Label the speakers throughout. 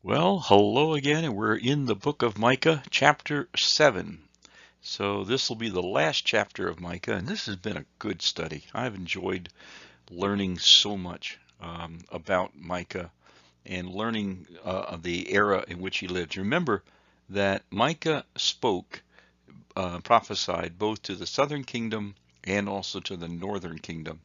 Speaker 1: Well, hello again, and we're in the book of Micah, chapter 7. So this will be the last chapter of Micah, and this has been a good study. I've enjoyed learning so much about Micah and learning of the era in which he lived. Remember that Micah spoke, prophesied both to the southern kingdom and also to the northern kingdom,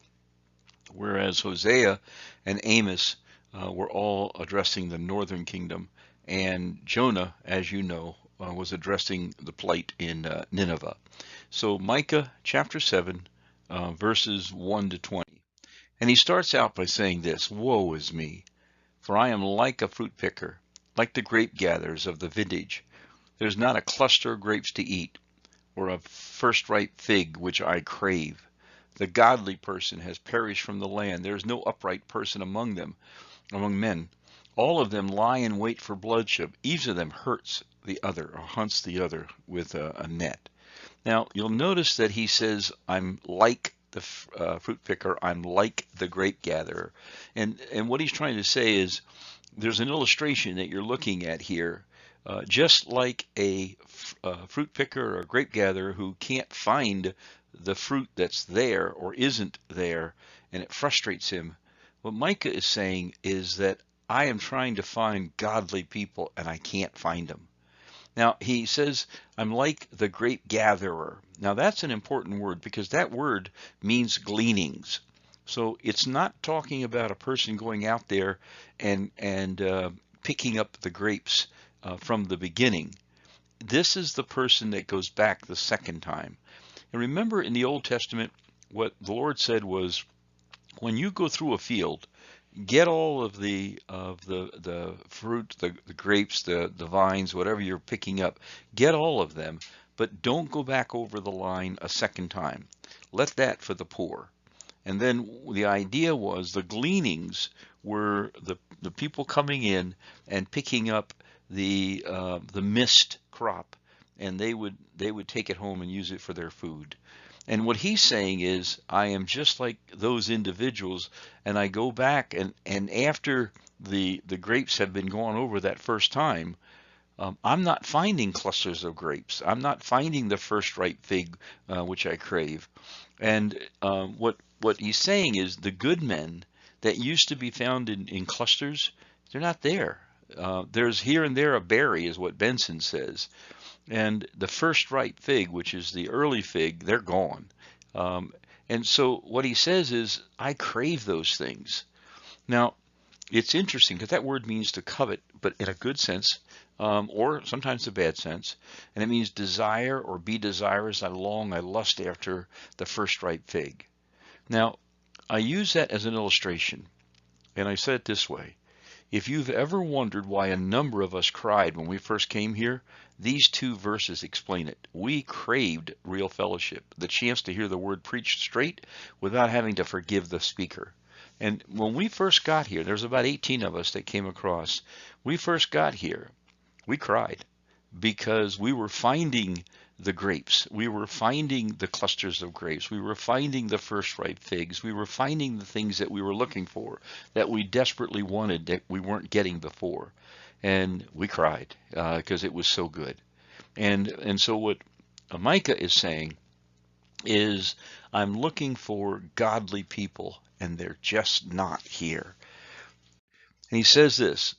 Speaker 1: whereas Hosea and Amos were all addressing the northern kingdom, and Jonah, as you know, was addressing the plight in Nineveh. So Micah chapter 7, verses 1 to 20. And he starts out by saying this: Woe is me, for I am like a fruit picker, like the grape gatherers of the vintage. There's not a cluster of grapes to eat, or a first ripe fig which I crave. The godly person has perished from the land. There is no upright person among them, among men. All of them lie in wait for bloodshed. Each of them hurts the other or hunts the other with a net. Now, you'll notice that he says, I'm like the fruit picker, I'm like the grape gatherer. And what he's trying to say is there's an illustration that you're looking at here. Just like a fruit picker or a grape gatherer who can't find the fruit that's there or isn't there, and it frustrates him. What Micah is saying is that I am trying to find godly people and I can't find them. Now, he says, I'm like the grape gatherer. Now, that's an important word because that word means gleanings. So it's not talking about a person going out there and picking up the grapes from the beginning. This is the person that goes back the second time. And remember in the Old Testament, what the Lord said was, when you go through a field, get all of the fruit, the grapes, the vines, whatever you're picking up, get all of them, but don't go back over the line a second time. Let that for the poor. And then the idea was the gleanings were the people coming in and picking up the missed crop, and they would take it home and use it for their food. And what he's saying is, I am just like those individuals, and I go back and after the grapes have been gone over that first time, I'm not finding clusters of grapes. I'm not finding the first ripe fig, which I crave. And what he's saying is the good men that used to be found in clusters, they're not there. There's here and there a berry, is what Benson says. And the first ripe fig, which is the early fig, they're gone. Um, and so what he says is, I crave those things. Now, it's interesting because that word means to covet, but in a good sense, or sometimes a bad sense. And it means desire or be desirous. I long, I lust after the first ripe fig. Now, I use that as an illustration, and I said it this way. If you've ever wondered why a number of us cried when we first came here, these two verses explain it. We craved real fellowship, the chance to hear the word preached straight without having to forgive the speaker. And when we first got here, there's about 18 of us that came across. We first got here, we cried because we were finding the grapes. We were finding the clusters of grapes. We were finding the first ripe figs. We were finding the things that we were looking for, that we desperately wanted, that we weren't getting before. And we cried because it was so good. And so what Micah is saying is, I'm looking for godly people, and they're just not here. And he says this: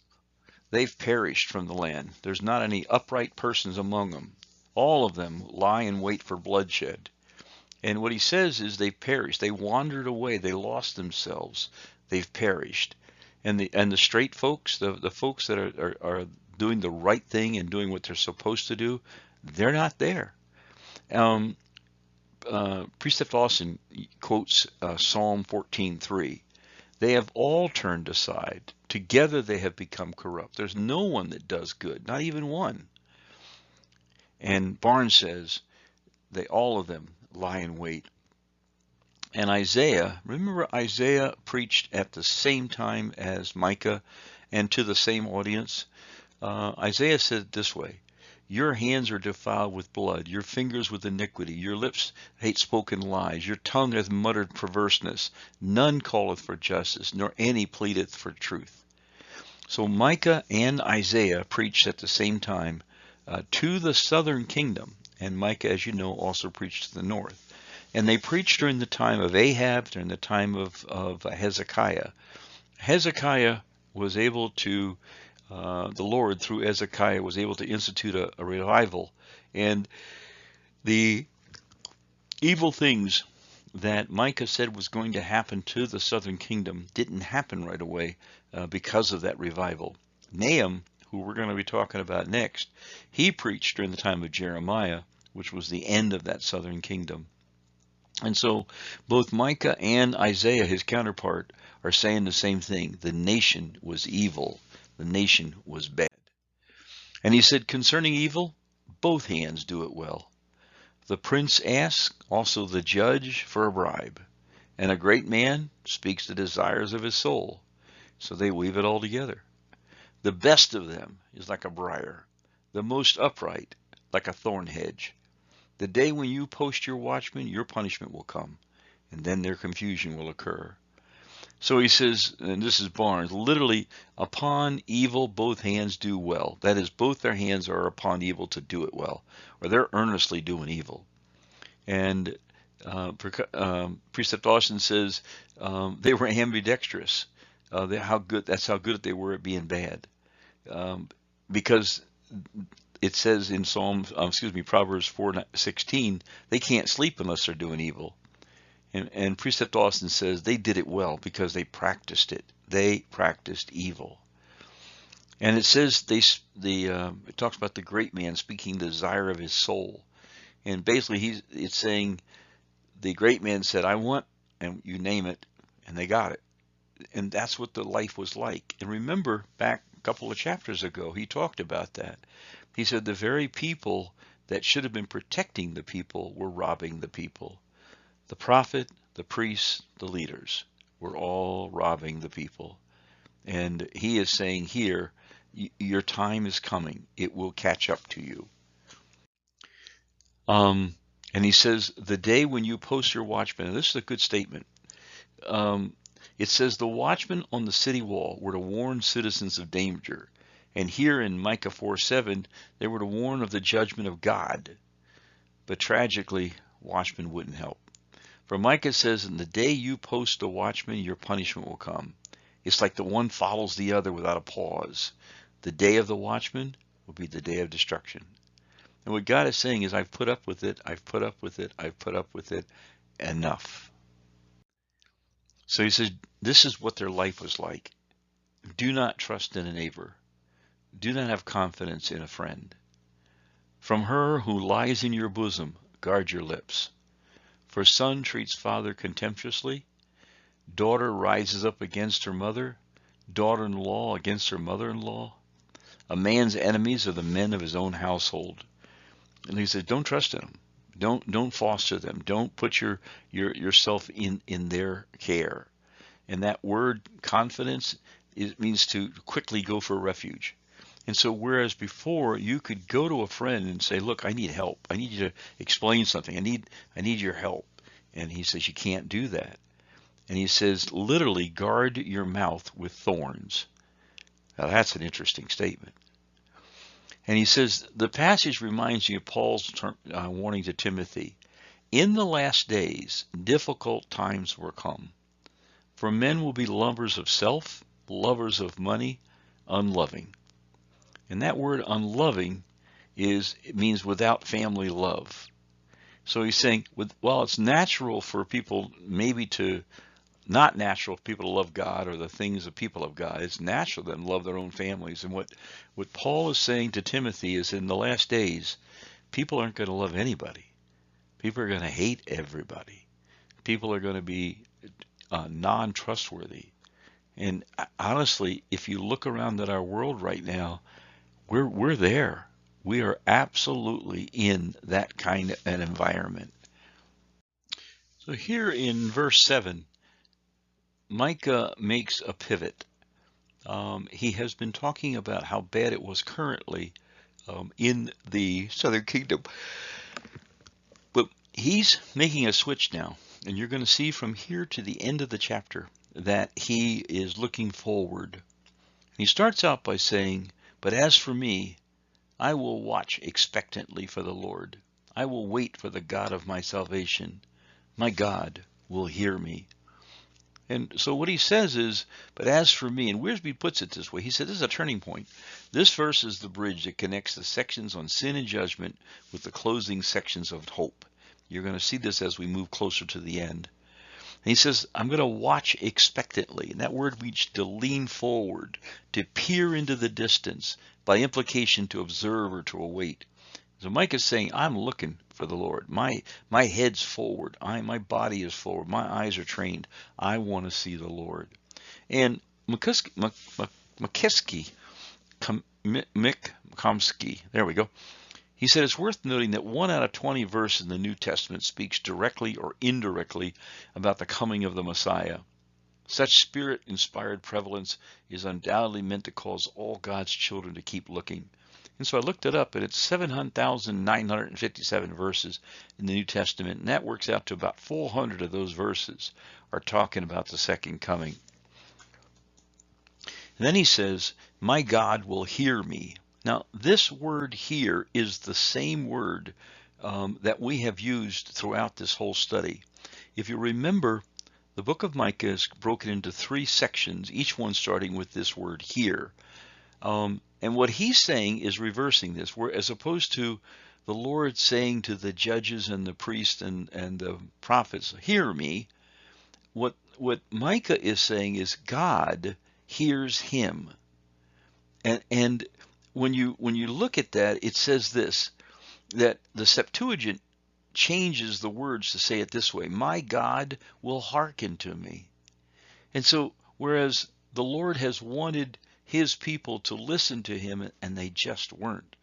Speaker 1: they've perished from the land. There's not any upright persons among them. All of them lie in wait for bloodshed. And what he says is they've perished. They wandered away. They lost themselves. They've perished. And the straight folks, the folks that are doing the right thing and doing what they're supposed to do, they're not there. Um, Precept Austin quotes Psalm 14:3. They have all turned aside. Together they have become corrupt. There's no one that does good, not even one. And Barnes says they all of them lie in wait. And Isaiah, remember Isaiah preached at the same time as Micah and to the same audience. Isaiah said it this way: your hands are defiled with blood, your fingers with iniquity, your lips hate spoken lies, your tongue hath muttered perverseness. None calleth for justice, nor any pleadeth for truth. So Micah and Isaiah preached at the same time to the southern kingdom, and Micah, as you know, also preached to the north. And they preached during the time of Ahab, during the time of Hezekiah. Hezekiah was able to, the Lord through Hezekiah was able to institute a revival, and the evil things that Micah said was going to happen to the southern kingdom didn't happen right away because of that revival. Nahum, who we're going to be talking about next, he preached during the time of Jeremiah, which was the end of that southern kingdom. And so both Micah and Isaiah, his counterpart, are saying the same thing. The nation was evil. The nation was bad. And he said, concerning evil, both hands do it well. The prince asks, also the judge, for a bribe. And a great man speaks the desires of his soul. So they weave it all together. The best of them is like a briar, the most upright like a thorn hedge. The day when you post your watchman, your punishment will come, and then their confusion will occur. So he says, and this is Barnes, literally, upon evil both hands do well. That is, both their hands are upon evil to do it well, or they're earnestly doing evil. And Precept Austin says they were ambidextrous. That's how good they were at being bad. Because it says in Proverbs 4:16, they can't sleep unless they're doing evil. And Precept Austin says they did it well because they practiced it. They practiced evil. And it says it talks about the great man speaking the desire of his soul. And basically it's saying the great man said, I want, and you name it, and they got it. And that's what the life was like. And remember back a couple of chapters ago, he talked about that. He said the very people that should have been protecting the people were robbing the people. The prophet, the priests, the leaders were all robbing the people. And he is saying here, your time is coming. It will catch up to you. And he says, the day when you post your watchmen, and this is a good statement. It says the watchmen on the city wall were to warn citizens of danger. And here in Micah 4:7, they were to warn of the judgment of God. But tragically, watchmen wouldn't help. For Micah says, in the day you post a watchman, your punishment will come. It's like the one follows the other without a pause. The day of the watchman will be the day of destruction. And what God is saying is, I've put up with it, I've put up with it, I've put up with it, enough. So he says, this is what their life was like. Do not trust in a neighbor. Do not have confidence in a friend. From her who lies in your bosom, guard your lips. For son treats father contemptuously, daughter rises up against her mother, daughter-in-law against her mother-in-law. A man's enemies are the men of his own household. And he says, don't trust in them. Don't foster them. Don't put yourself in their care. And that word confidence, it means to quickly go for refuge. And so whereas before you could go to a friend and say, look, I need help. I need you to explain something. I need your help. And he says, you can't do that. And he says, literally, guard your mouth with thorns. Now that's an interesting statement. And he says, the passage reminds you of Paul's warning to Timothy. In the last days, difficult times will come. For men will be lovers of self, lovers of money, unloving. And that word unloving it means without family love. So he's saying, while it's natural for people not natural for people to love God or the things of people of God, it's natural for them to love their own families. And what Paul is saying to Timothy is, in the last days, people aren't going to love anybody. People are going to hate everybody. People are going to be non-trustworthy. And honestly, if you look around at our world right now, we're there. We are absolutely in that kind of an environment. So here in verse 7, Micah makes a pivot. He has been talking about how bad it was currently in the southern kingdom. But he's making a switch now. And you're going to see from here to the end of the chapter that he is looking forward. He starts out by saying, "But as for me, I will watch expectantly for the Lord. I will wait for the God of my salvation. My God will hear me." And so what he says is, "But as for me," and Wiersbe puts it this way, he said this is a turning point. This verse is the bridge that connects the sections on sin and judgment with the closing sections of hope. You're going to see this as we move closer to the end. And he says, "I'm going to watch expectantly." And that word means to lean forward, to peer into the distance, by implication to observe or to await. So Micah is saying, I'm looking for the Lord. My head's forward. My body is forward. My eyes are trained. I want to see the Lord. And McKiskey, Mick Komsky, there we go. He said it's worth noting that 1 out of 20 verses in the New Testament speaks directly or indirectly about the coming of the Messiah. Such spirit-inspired prevalence is undoubtedly meant to cause all God's children to keep looking. And so I looked it up, and it's 7,957 verses in the New Testament, and that works out to about 400 of those verses are talking about the second coming. And then he says, "My God will hear me." Now, this word "hear" is the same word that we have used throughout this whole study. If you remember, the book of Micah is broken into 3 sections, each one starting with this word "hear." And what he's saying is reversing this, where as opposed to the Lord saying to the judges and the priests and the prophets, "Hear me," what Micah is saying is God hears him. And when you look at that, it says this, that the Septuagint changes the words to say it this way: "My God will hearken to me." And so, whereas the Lord has wanted his people to listen to him, and they just weren't,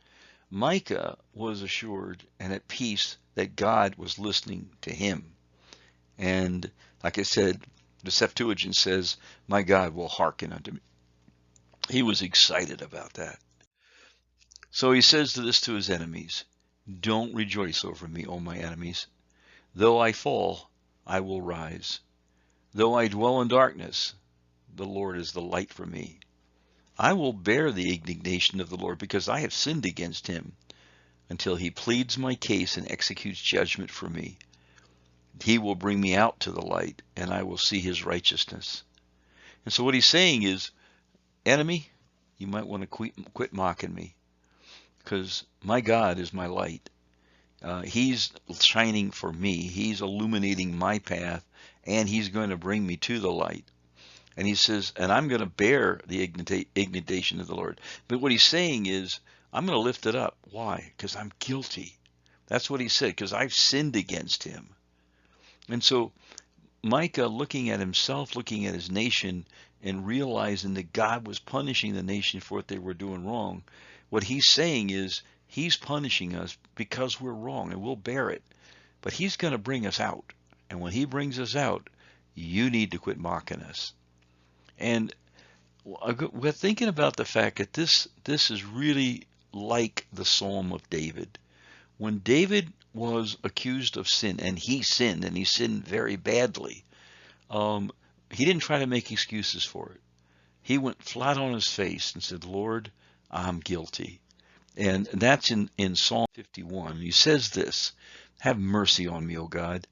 Speaker 1: Micah was assured and at peace that God was listening to him. And like I said, the Septuagint says, "My God will hearken unto me." He was excited about that. So he says to his enemies, "Don't rejoice over me, O my enemies. Though I fall, I will rise. Though I dwell in darkness, the Lord is the light for me. I will bear the indignation of the Lord because I have sinned against him, until he pleads my case and executes judgment for me. He will bring me out to the light, and I will see his righteousness." And so what he's saying is, enemy, you might want to quit mocking me, because my God is my light. He's shining for me. He's illuminating my path, and he's going to bring me to the light. And he says, and I'm going to bear the indignation of the Lord. But what he's saying is, I'm going to lift it up. Why? Because I'm guilty. That's what he said, because I've sinned against him. And so Micah, looking at himself, looking at his nation, and realizing that God was punishing the nation for what they were doing wrong, what he's saying is, he's punishing us because we're wrong, and we'll bear it. But he's going to bring us out. And when he brings us out, you need to quit mocking us. And we're thinking about the fact that this is really like the Psalm of David. When David was accused of sin, and he sinned very badly, he didn't try to make excuses for it. He went flat on his face and said, "Lord, I'm guilty." And that's in Psalm 51. He says this, "Have mercy on me, O God,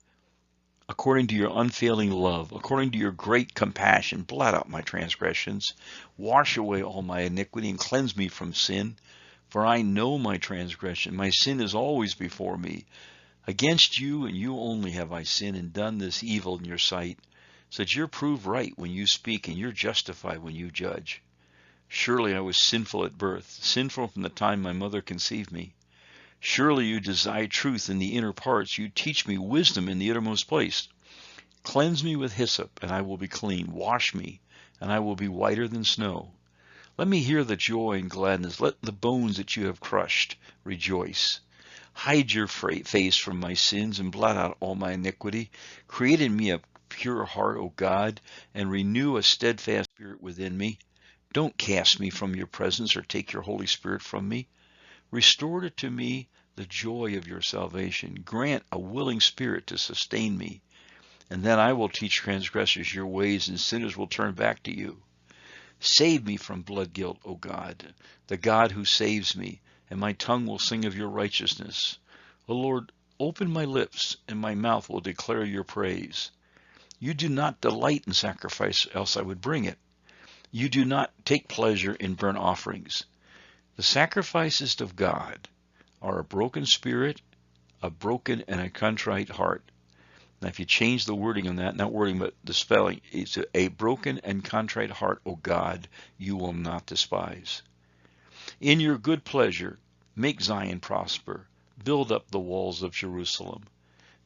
Speaker 1: according to your unfailing love, according to your great compassion, blot out my transgressions, wash away all my iniquity, and cleanse me from sin. For I know my transgression, my sin is always before me. Against you and you only have I sinned and done this evil in your sight, so that you're proved right when you speak and you're justified when you judge. Surely I was sinful at birth, sinful from the time my mother conceived me. Surely you desire truth in the inner parts. You teach me wisdom in the uttermost place. Cleanse me with hyssop, and I will be clean. Wash me, and I will be whiter than snow. Let me hear the joy and gladness. Let the bones that you have crushed rejoice. Hide your face from my sins and blot out all my iniquity. Create in me a pure heart, O God, and renew a steadfast spirit within me. Don't cast me from your presence or take your Holy Spirit from me. Restore to me the joy of your salvation. Grant a willing spirit to sustain me. And then I will teach transgressors your ways, and sinners will turn back to you. Save me from blood guilt, O God, the God who saves me, and my tongue will sing of your righteousness. O Lord, open my lips, and my mouth will declare your praise. You do not delight in sacrifice, else I would bring it. You do not take pleasure in burnt offerings. The sacrifices of God are a broken spirit, a broken and a contrite heart. Now, if you change the wording on that, not wording, but the spelling, it's a broken and contrite heart, O God, you will not despise. In your good pleasure, make Zion prosper. Build up the walls of Jerusalem.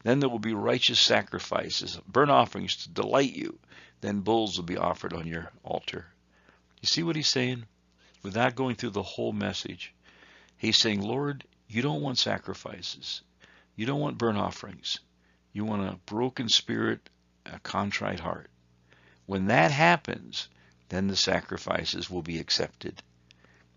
Speaker 1: Then there will be righteous sacrifices, burnt offerings to delight you. Then bulls will be offered on your altar. You see what he's saying? Without going through the whole message, he's saying, Lord, you don't want sacrifices. You don't want burnt offerings. You want a broken spirit, a contrite heart. When that happens, then the sacrifices will be accepted.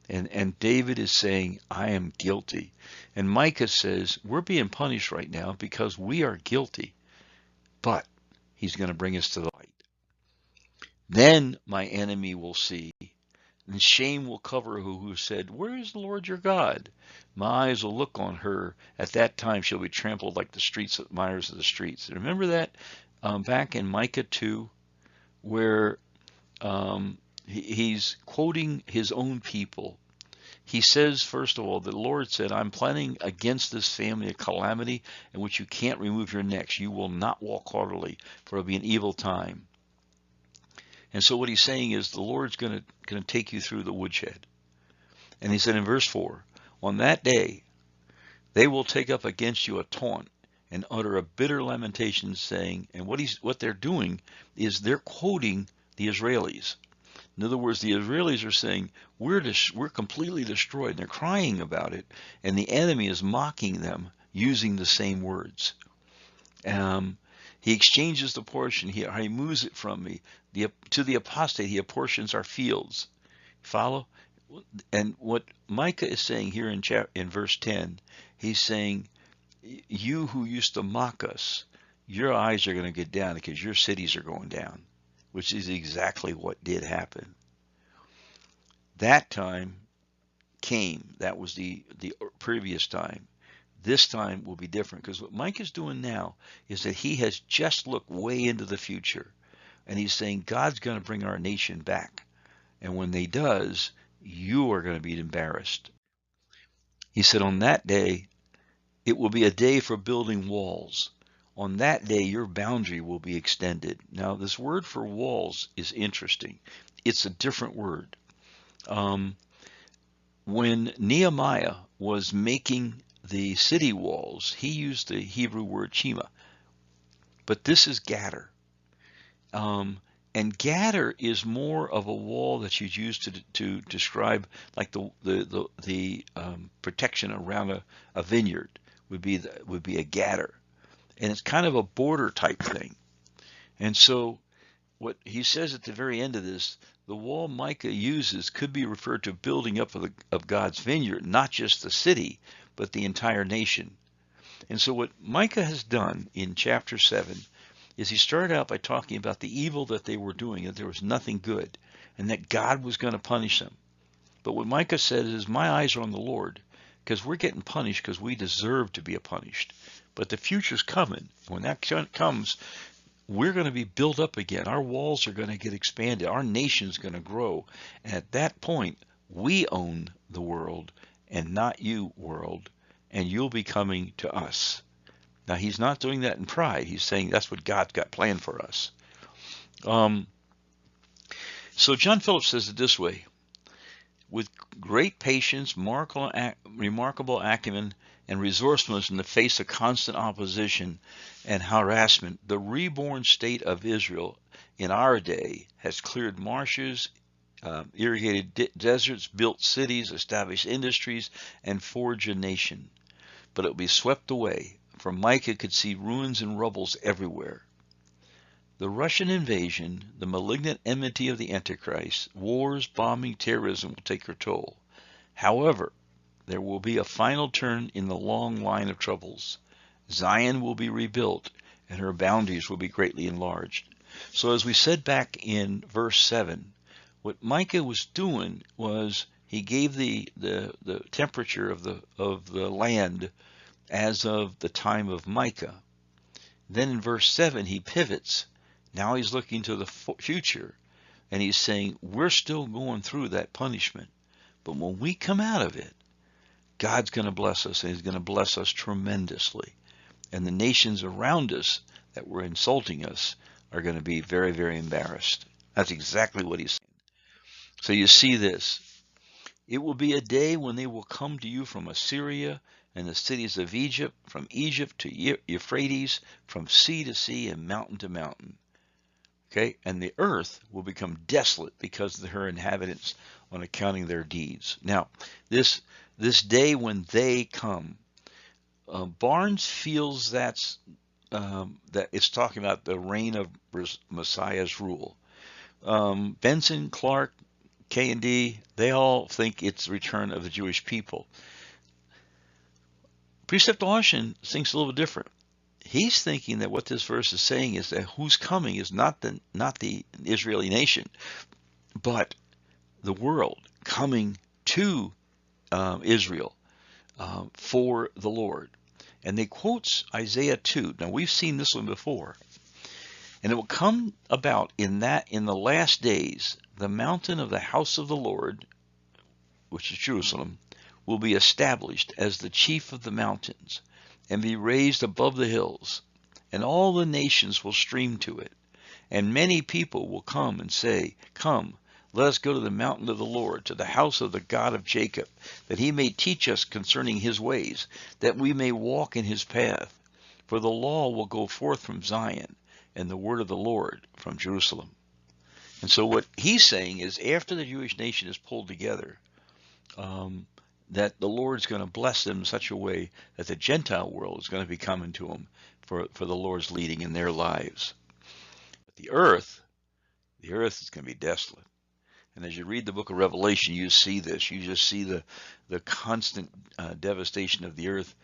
Speaker 1: And David is saying, I am guilty. And Micah says, we're being punished right now because we are guilty. But he's going to bring us to the light. Then my enemy will see, and shame will cover her who said, where is the Lord your God? My eyes will look on her. At that time she'll be trampled like the streets of mires of the streets. Remember that back in Micah 2, where he's quoting his own people. He says, first of all, the Lord said, I'm planning against this family a calamity in which you can't remove your necks. You will not walk haughtily, for it will be an evil time. And so what he's saying is the Lord's going to take you through the woodshed. And he said in verse 4, on that day they will take up against you a taunt and utter a bitter lamentation, saying, and what they're doing is they're quoting the Israelis. In other words, the Israelis are saying, we're completely destroyed. And they're crying about it, and the enemy is mocking them using the same words. He exchanges the portion. He moves it from me. To the apostate, he apportions our fields. Follow? And what Micah is saying here in verse 10, he's saying, you who used to mock us, your eyes are going to get down because your cities are going down, which is exactly what did happen. That time came. That was the previous time. This time will be different, because what Mike is doing now is that he has just looked way into the future, and he's saying God's going to bring our nation back, and when he does, you are going to be embarrassed. He said, on that day it will be a day for building walls. On that day your boundary will be extended. Now this word for walls is interesting. It's a different word. When Nehemiah was making the city walls, he used the Hebrew word chima, but this is gatter. And gatter is more of a wall that you use to describe, like the protection around a vineyard would be a gatter, and it's kind of a border type thing. And so what he says at the very end of this, the wall Micah uses could be referred to building up of God's vineyard, not just the city, but the entire nation. And so what Micah has done in chapter 7 is he started out by talking about the evil that they were doing, that there was nothing good, and that God was going to punish them. But what Micah said is, my eyes are on the Lord, because we're getting punished because we deserve to be punished. But the future's coming. When that comes, we're going to be built up again. Our walls are going to get expanded. Our nation's going to grow. And at that point, we own the world and not you, world. And you'll be coming to us. Now, he's not doing that in pride. He's saying that's what God's got planned for us. So John Phillips says it this way. With great patience, remarkable acumen, and resourcefulness in the face of constant opposition and harassment, the reborn state of Israel in our day has cleared marshes, irrigated deserts, built cities, established industries, and forged a nation. But it will be swept away, for Micah could see ruins and rubbles everywhere. The Russian invasion, the malignant enmity of the Antichrist, wars, bombing, terrorism will take their toll. However, there will be a final turn in the long line of troubles. Zion will be rebuilt, and her boundaries will be greatly enlarged. So as we said back in verse 7, What Micah was doing was he gave the temperature of the land as of the time of Micah. Then in verse 7 he pivots. Now he's looking to the future, and he's saying we're still going through that punishment, but when we come out of it, God's going to bless us, and he's going to bless us tremendously. And the nations around us that were insulting us are going to be very, very embarrassed. That's exactly what he's saying. So you see this. It will be a day when they will come to you from Assyria and the cities of Egypt, from Egypt to Euphrates, from sea to sea and mountain to mountain. Okay, and the earth will become desolate because of her inhabitants on account of their deeds. Now, this day when they come, Barnes feels that it's talking about the reign of Messiah's rule. Benson, Clark, K&D, they all think it's the return of the Jewish people. Precept Austin thinks a little different. He's thinking that what this verse is saying is that who's coming is not the Israeli nation, but the world coming to Israel for the Lord. And they quotes Isaiah 2. Now we've seen this one before. And it will come about in the last days, the mountain of the house of the Lord, which is Jerusalem, will be established as the chief of the mountains, and be raised above the hills, and all the nations will stream to it. And many people will come and say, Come, let us go to the mountain of the Lord, to the house of the God of Jacob, that he may teach us concerning his ways, that we may walk in his path. For the law will go forth from Zion, and the word of the Lord from Jerusalem. And so what he's saying is after the Jewish nation is pulled together, that the Lord's going to bless them in such a way that the Gentile world is going to be coming to them for the Lord's leading in their lives. But the earth is going to be desolate. And as you read the book of Revelation, you see this. You just see the constant devastation of the earth,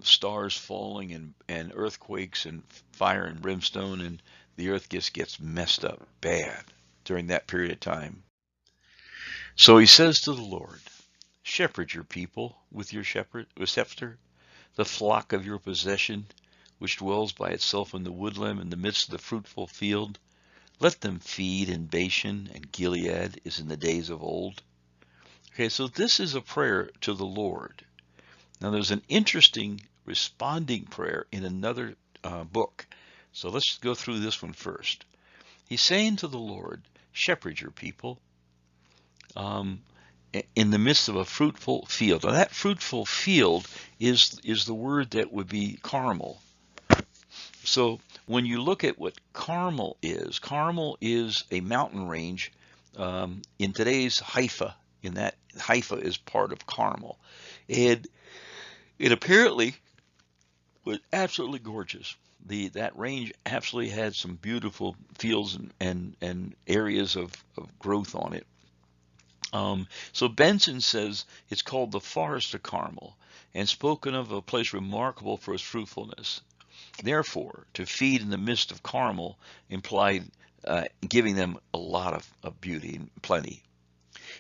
Speaker 1: stars falling and earthquakes and fire and brimstone, and the earth just gets messed up bad during that period of time. So he says to the Lord, shepherd your people with your scepter, the flock of your possession, which dwells by itself in the woodland in the midst of the fruitful field. Let them feed in Bashan and Gilead as in the days of old. Okay, so this is a prayer to the Lord. Now there's an interesting responding prayer in another book. So let's go through this one first. He's saying to the Lord, shepherd your people in the midst of a fruitful field. Now that fruitful field is the word that would be Carmel. So when you look at what Carmel is a mountain range in today's Haifa. In that Haifa is part of Carmel, and it apparently was absolutely gorgeous. That range absolutely had some beautiful fields and areas of growth on it. So Benson says it's called the Forest of Carmel, and spoken of a place remarkable for its fruitfulness. Therefore, to feed in the midst of Carmel implied giving them a lot of beauty and plenty.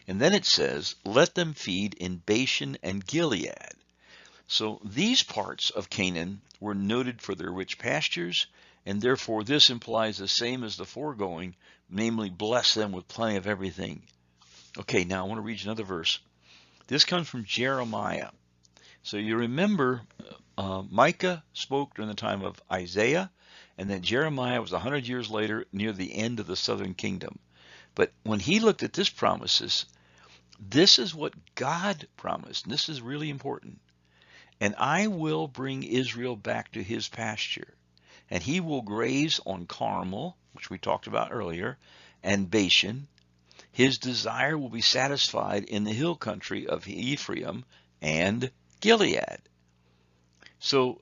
Speaker 1: And then it says, let them feed in Bashan and Gilead. So these parts of Canaan were noted for their rich pastures, and therefore this implies the same as the foregoing, namely bless them with plenty of everything. Okay, now I want to read another verse. This comes from Jeremiah. So you remember Micah spoke during the time of Isaiah, and then Jeremiah was 100 years later near the end of the southern kingdom. But when he looked at this promises, this is what God promised, and this is really important. And I will bring Israel back to his pasture, and he will graze on Carmel, which we talked about earlier, and Bashan. His desire will be satisfied in the hill country of Ephraim and Gilead. So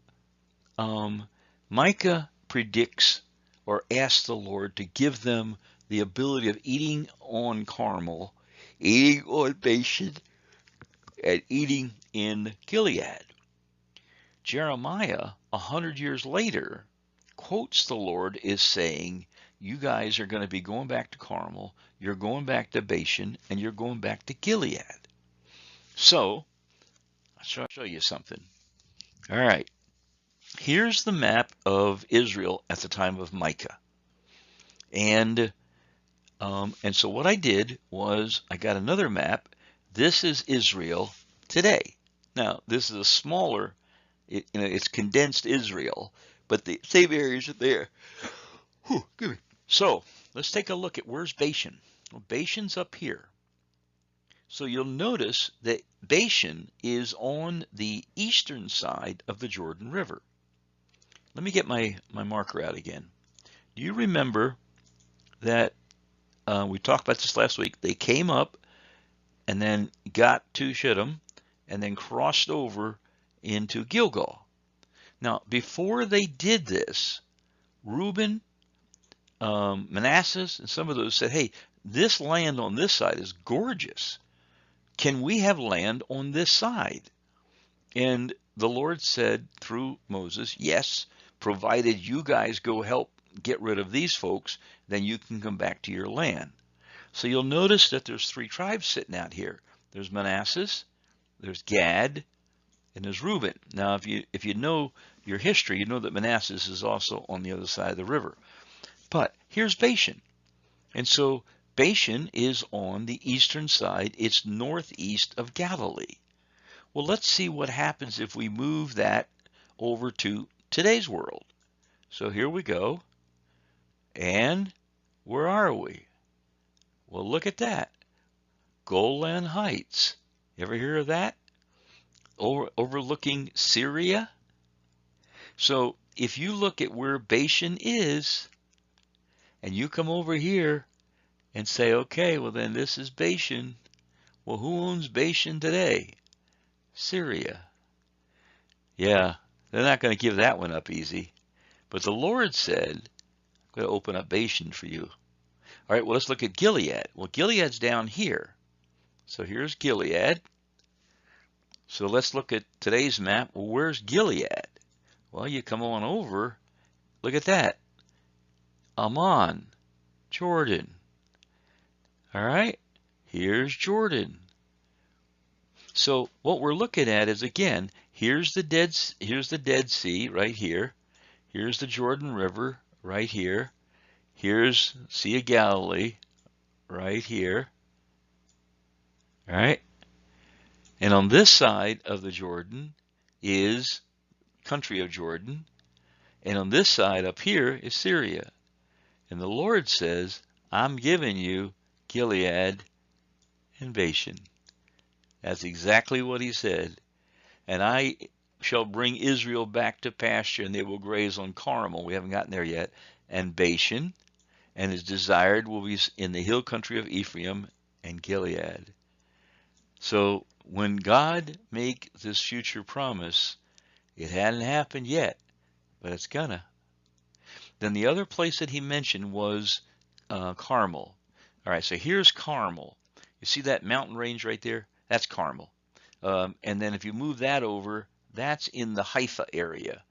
Speaker 1: Micah predicts or asks the Lord to give them the ability of eating on Carmel, eating on Bashan, and eating in Gilead. Jeremiah, 100 years later, quotes the Lord as saying, you guys are going to be going back to Carmel, you're going back to Bashan, and you're going back to Gilead. So, I'll show you something. All right, here's the map of Israel at the time of Micah. And so what I did was I got another map. This is Israel today. Now, this is a smaller, it's condensed Israel, but the same areas are there. Whew, excuse me. So let's take a look at where's Bashan. Well, Bashan's up here. So you'll notice that Bashan is on the eastern side of the Jordan River. Let me get my marker out again. Do you remember that we talked about this last week? They came up and then got to Shittim and then crossed over into Gilgal. Now, before they did this, Reuben, Manasseh, and some of those said, hey, this land on this side is gorgeous. Can we have land on this side? And the Lord said through Moses, yes, provided you guys go help get rid of these folks, then you can come back to your land. So you'll notice that there's 3 tribes sitting out here. There's Manasseh, there's Gad, and there's Reuben. Now, if you know your history, you know that Manasseh is also on the other side of the river. But here's Bashan. And so Bashan is on the eastern side. It's northeast of Galilee. Well, let's see what happens if we move that over to today's world. So here we go. And where are we? Well, look at that. Golan Heights. You ever hear of that? Overlooking Syria. So if you look at where Bashan is, and you come over here and say, okay, well then this is Bashan. Well, who owns Bashan today? Syria. Yeah, they're not going to give that one up easy. But the Lord said, I'm going to open up Bashan for you. All right, well, let's look at Gilead. Well, Gilead's down here. So here's Gilead. So let's look at today's map. Well, where's Gilead? Well, you come on over. Look at that. Ammon, Jordan. All right, here's Jordan. So what we're looking at is, again, here's the Dead Sea right here. Here's the Jordan River right here. Here's Sea of Galilee right here. All right. And on this side of the Jordan is country of Jordan. And on this side up here is Syria. And the Lord says, I'm giving you Gilead and Bashan. That's exactly what he said. And I shall bring Israel back to pasture, and they will graze on Carmel. We haven't gotten there yet. And Bashan, and his desired will be in the hill country of Ephraim and Gilead. So when God make this future promise, it hadn't happened yet, but it's gonna. Then the other place that he mentioned was Carmel. All right, so here's Carmel. You see that mountain range right there? That's Carmel. And then if you move that over, that's in the Haifa area.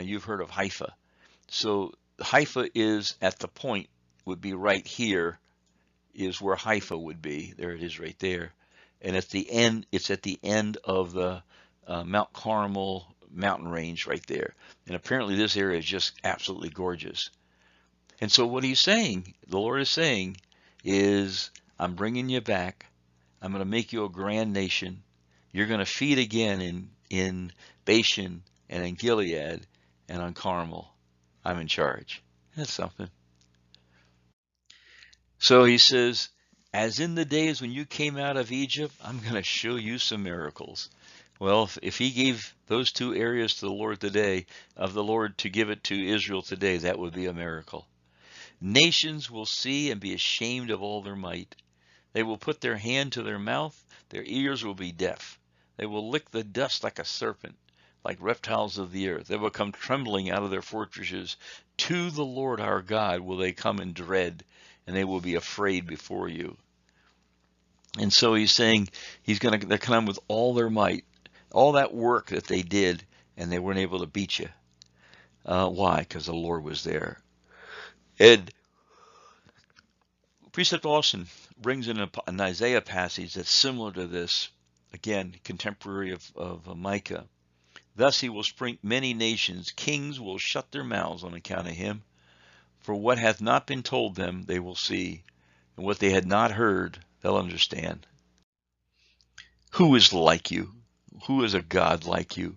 Speaker 1: You've heard of Haifa. So Haifa is at the point, would be right here, is where Haifa would be. There it is right there. And at the end, it's at the end of the Mount Carmel mountain range right there. And apparently this area is just absolutely gorgeous. And so what he's saying, the Lord is saying, is I'm bringing you back. I'm going to make you a grand nation. You're going to feed again in Bashan and in Gilead and on Carmel. I'm in charge. That's something. So he says, as in the days when you came out of Egypt, I'm going to show you some miracles. Well, if he gave those 2 areas to the Lord today, of the Lord to give it to Israel today, that would be a miracle. Nations will see and be ashamed of all their might. They will put their hand to their mouth, their ears will be deaf. They will lick the dust like a serpent, like reptiles of the earth. They will come trembling out of their fortresses. To the Lord our God will they come in dread, and they will be afraid before you. And so he's saying they're going to come with all their might, all that work that they did, and they weren't able to beat you. Why? Because the Lord was there. And Precept Austin brings in an Isaiah passage that's similar to this, again, contemporary of Micah. Thus he will spring many nations, kings will shut their mouths on account of him. For what hath not been told them they will see, and what they had not heard they'll understand. Who is like you? Who is a God like you?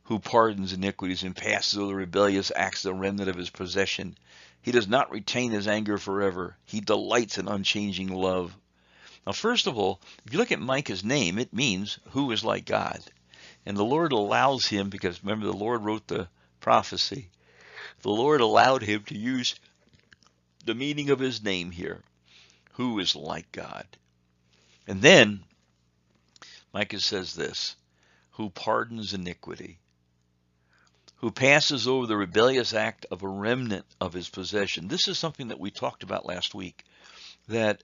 Speaker 1: Who pardons iniquities and passes over the rebellious acts of the remnant of his possession. He does not retain his anger forever. He delights in unchanging love. Now, first of all, if you look at Micah's name, it means who is like God. And the Lord allows him, because remember the Lord wrote the prophecy, the Lord allowed him to use the meaning of his name here. Who is like God? And then Micah says this, who pardons iniquity, who passes over the rebellious act of a remnant of his possession. This is something that we talked about last week, that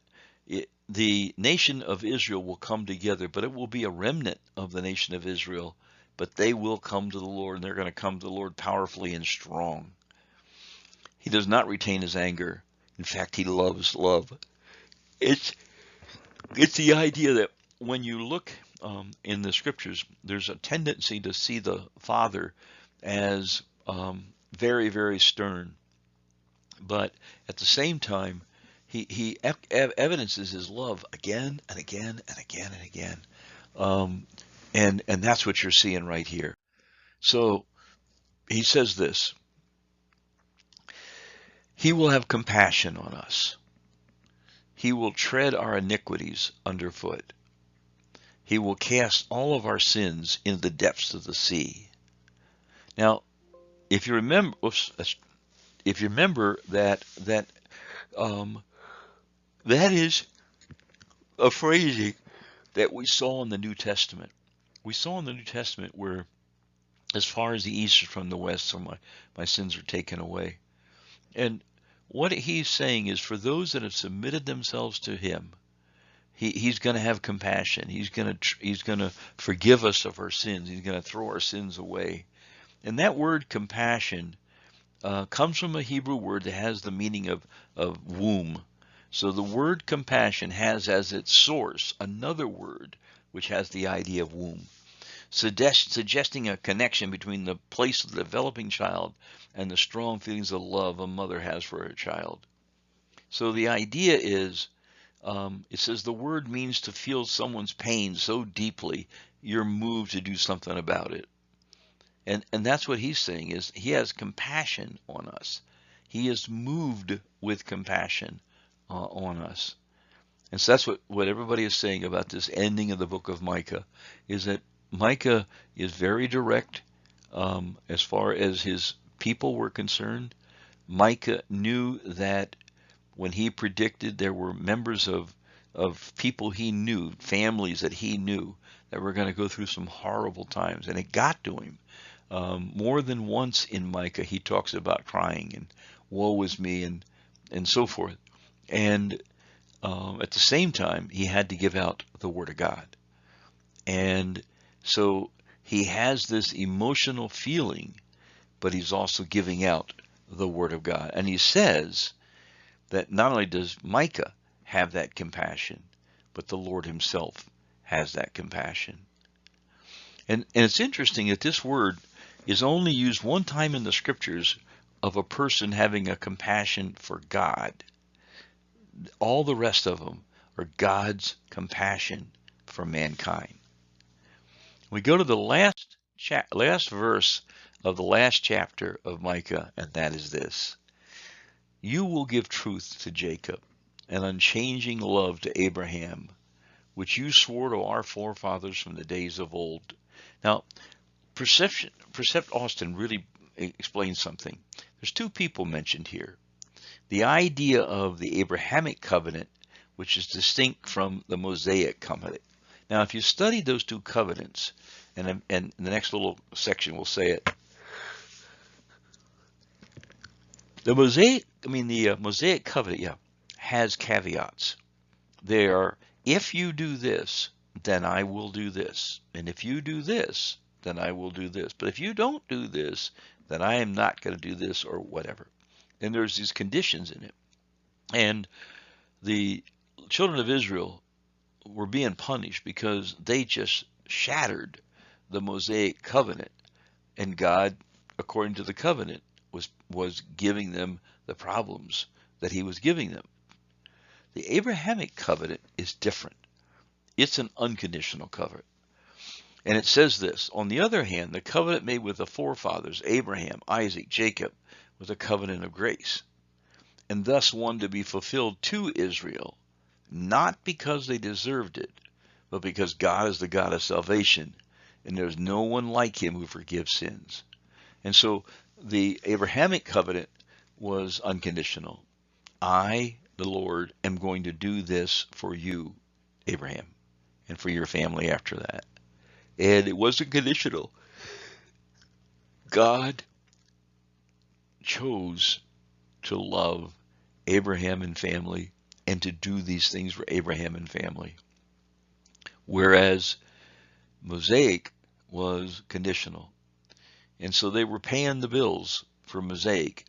Speaker 1: the nation of Israel will come together, but it will be a remnant of the nation of Israel, but they will come to the Lord, and they're going to come to the Lord powerfully and strong. He does not retain his anger. In fact, he loves love. It's the idea that when you look in the scriptures, there's a tendency to see the Father as very, very stern. But at the same time, he evidences his love again and again and again and again. And that's what you're seeing right here. So he says this, he will have compassion on us. He will tread our iniquities underfoot. He will cast all of our sins into the depths of the sea. Now, if you remember, that is a phrasing that we saw in the New Testament. We saw in the New Testament where, as far as the east is from the west, so my sins are taken away. And what he's saying is, for those that have submitted themselves to him, he's going to have compassion. He's going to forgive us of our sins. He's going to throw our sins away. And that word compassion comes from a Hebrew word that has the meaning of womb. So the word compassion has as its source another word which has the idea of womb, suggesting a connection between the place of the developing child and the strong feelings of love a mother has for her child. So the idea is, it says the word means to feel someone's pain so deeply you're moved to do something about it. And that's what he's saying, is he has compassion on us. He is moved with compassion on us. And so that's what everybody is saying about this ending of the book of Micah, is that Micah is very direct as far as his people were concerned. Micah knew that when he predicted there were members of people he knew, families that he knew, that were going to go through some horrible times. And it got to him. More than once in Micah, he talks about crying and woe is me and so forth. And at the same time, he had to give out the Word of God. And so he has this emotional feeling, but he's also giving out the Word of God. And he says that not only does Micah have that compassion, but the Lord himself has that compassion. And it's interesting that this word is only used one time in the scriptures of a person having a compassion for God. All the rest of them are God's compassion for mankind. We go to the last verse of the last chapter of Micah, and that is this. You will give truth to Jacob, and unchanging love to Abraham, which you swore to our forefathers from the days of old. Now, Precept Austin really explains something. There's two people mentioned here. The idea of the Abrahamic covenant, which is distinct from the Mosaic covenant. Now, if you study those two covenants, and the next little section will say it, the Mosaic covenant, has caveats. They are, if you do this, then I will do this. And if you do this, then I will do this. But if you don't do this, then I am not going to do this, or whatever. And there's these conditions in it. And the children of Israel were being punished because they just shattered the Mosaic covenant, and God, according to the covenant, was giving them the problems that he was giving them. The Abrahamic covenant is different. It's an unconditional covenant. And it says this, on the other hand, the covenant made with the forefathers, Abraham, Isaac, Jacob, was a covenant of grace, and thus one to be fulfilled to Israel, not because they deserved it, but because God is the God of salvation, and there's no one like him who forgives sins. And so the Abrahamic covenant was unconditional. I, the Lord, am going to do this for you, Abraham, and for your family after that. And it wasn't conditional. God chose to love Abraham and family and to do these things for Abraham and family. Whereas Mosaic was conditional. And so they were paying the bills for Mosaic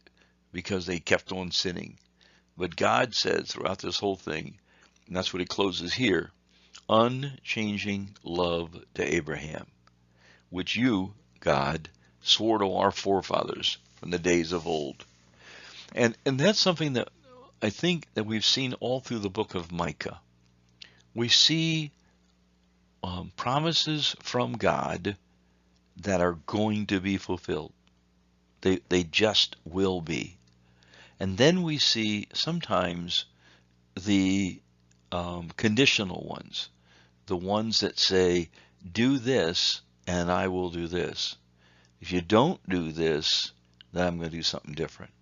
Speaker 1: because they kept on sinning. But God said throughout this whole thing, and that's what it closes here, unchanging love to Abraham, which you, God, swore to our forefathers from the days of old. And that's something that I think that we've seen all through the book of Micah. We see promises from God that are going to be fulfilled. They just will be. And then we see sometimes the conditional ones, the ones that say, do this and I will do this. If you don't do this, then I'm going to do something different.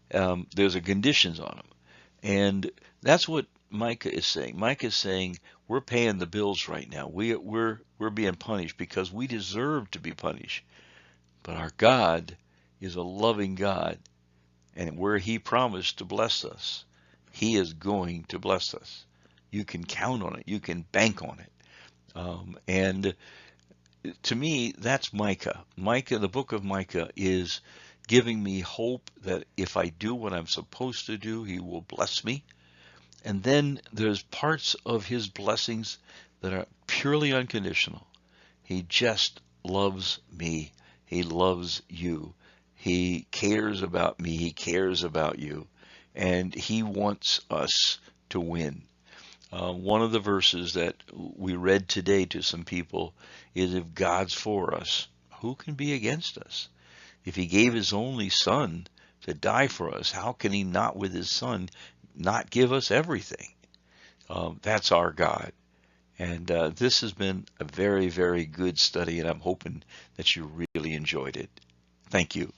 Speaker 1: There's a conditions on them. And that's what Micah is saying. Micah is saying, we're paying the bills right now. We're being punished because we deserve to be punished. But our God is a loving God. And where he promised to bless us, he is going to bless us. You can count on it. You can bank on it. And to me, that's Micah. Micah, the book of Micah, is giving me hope that if I do what I'm supposed to do, he will bless me. And then there's parts of his blessings that are purely unconditional. He just loves me. He loves you. He cares about me. He cares about you. And he wants us to win. One of the verses that we read today to some people is, if God's for us, who can be against us? If he gave his only son to die for us, how can he not with his son not give us everything? That's our God. And this has been a very, very good study, and I'm hoping that you really enjoyed it. Thank you.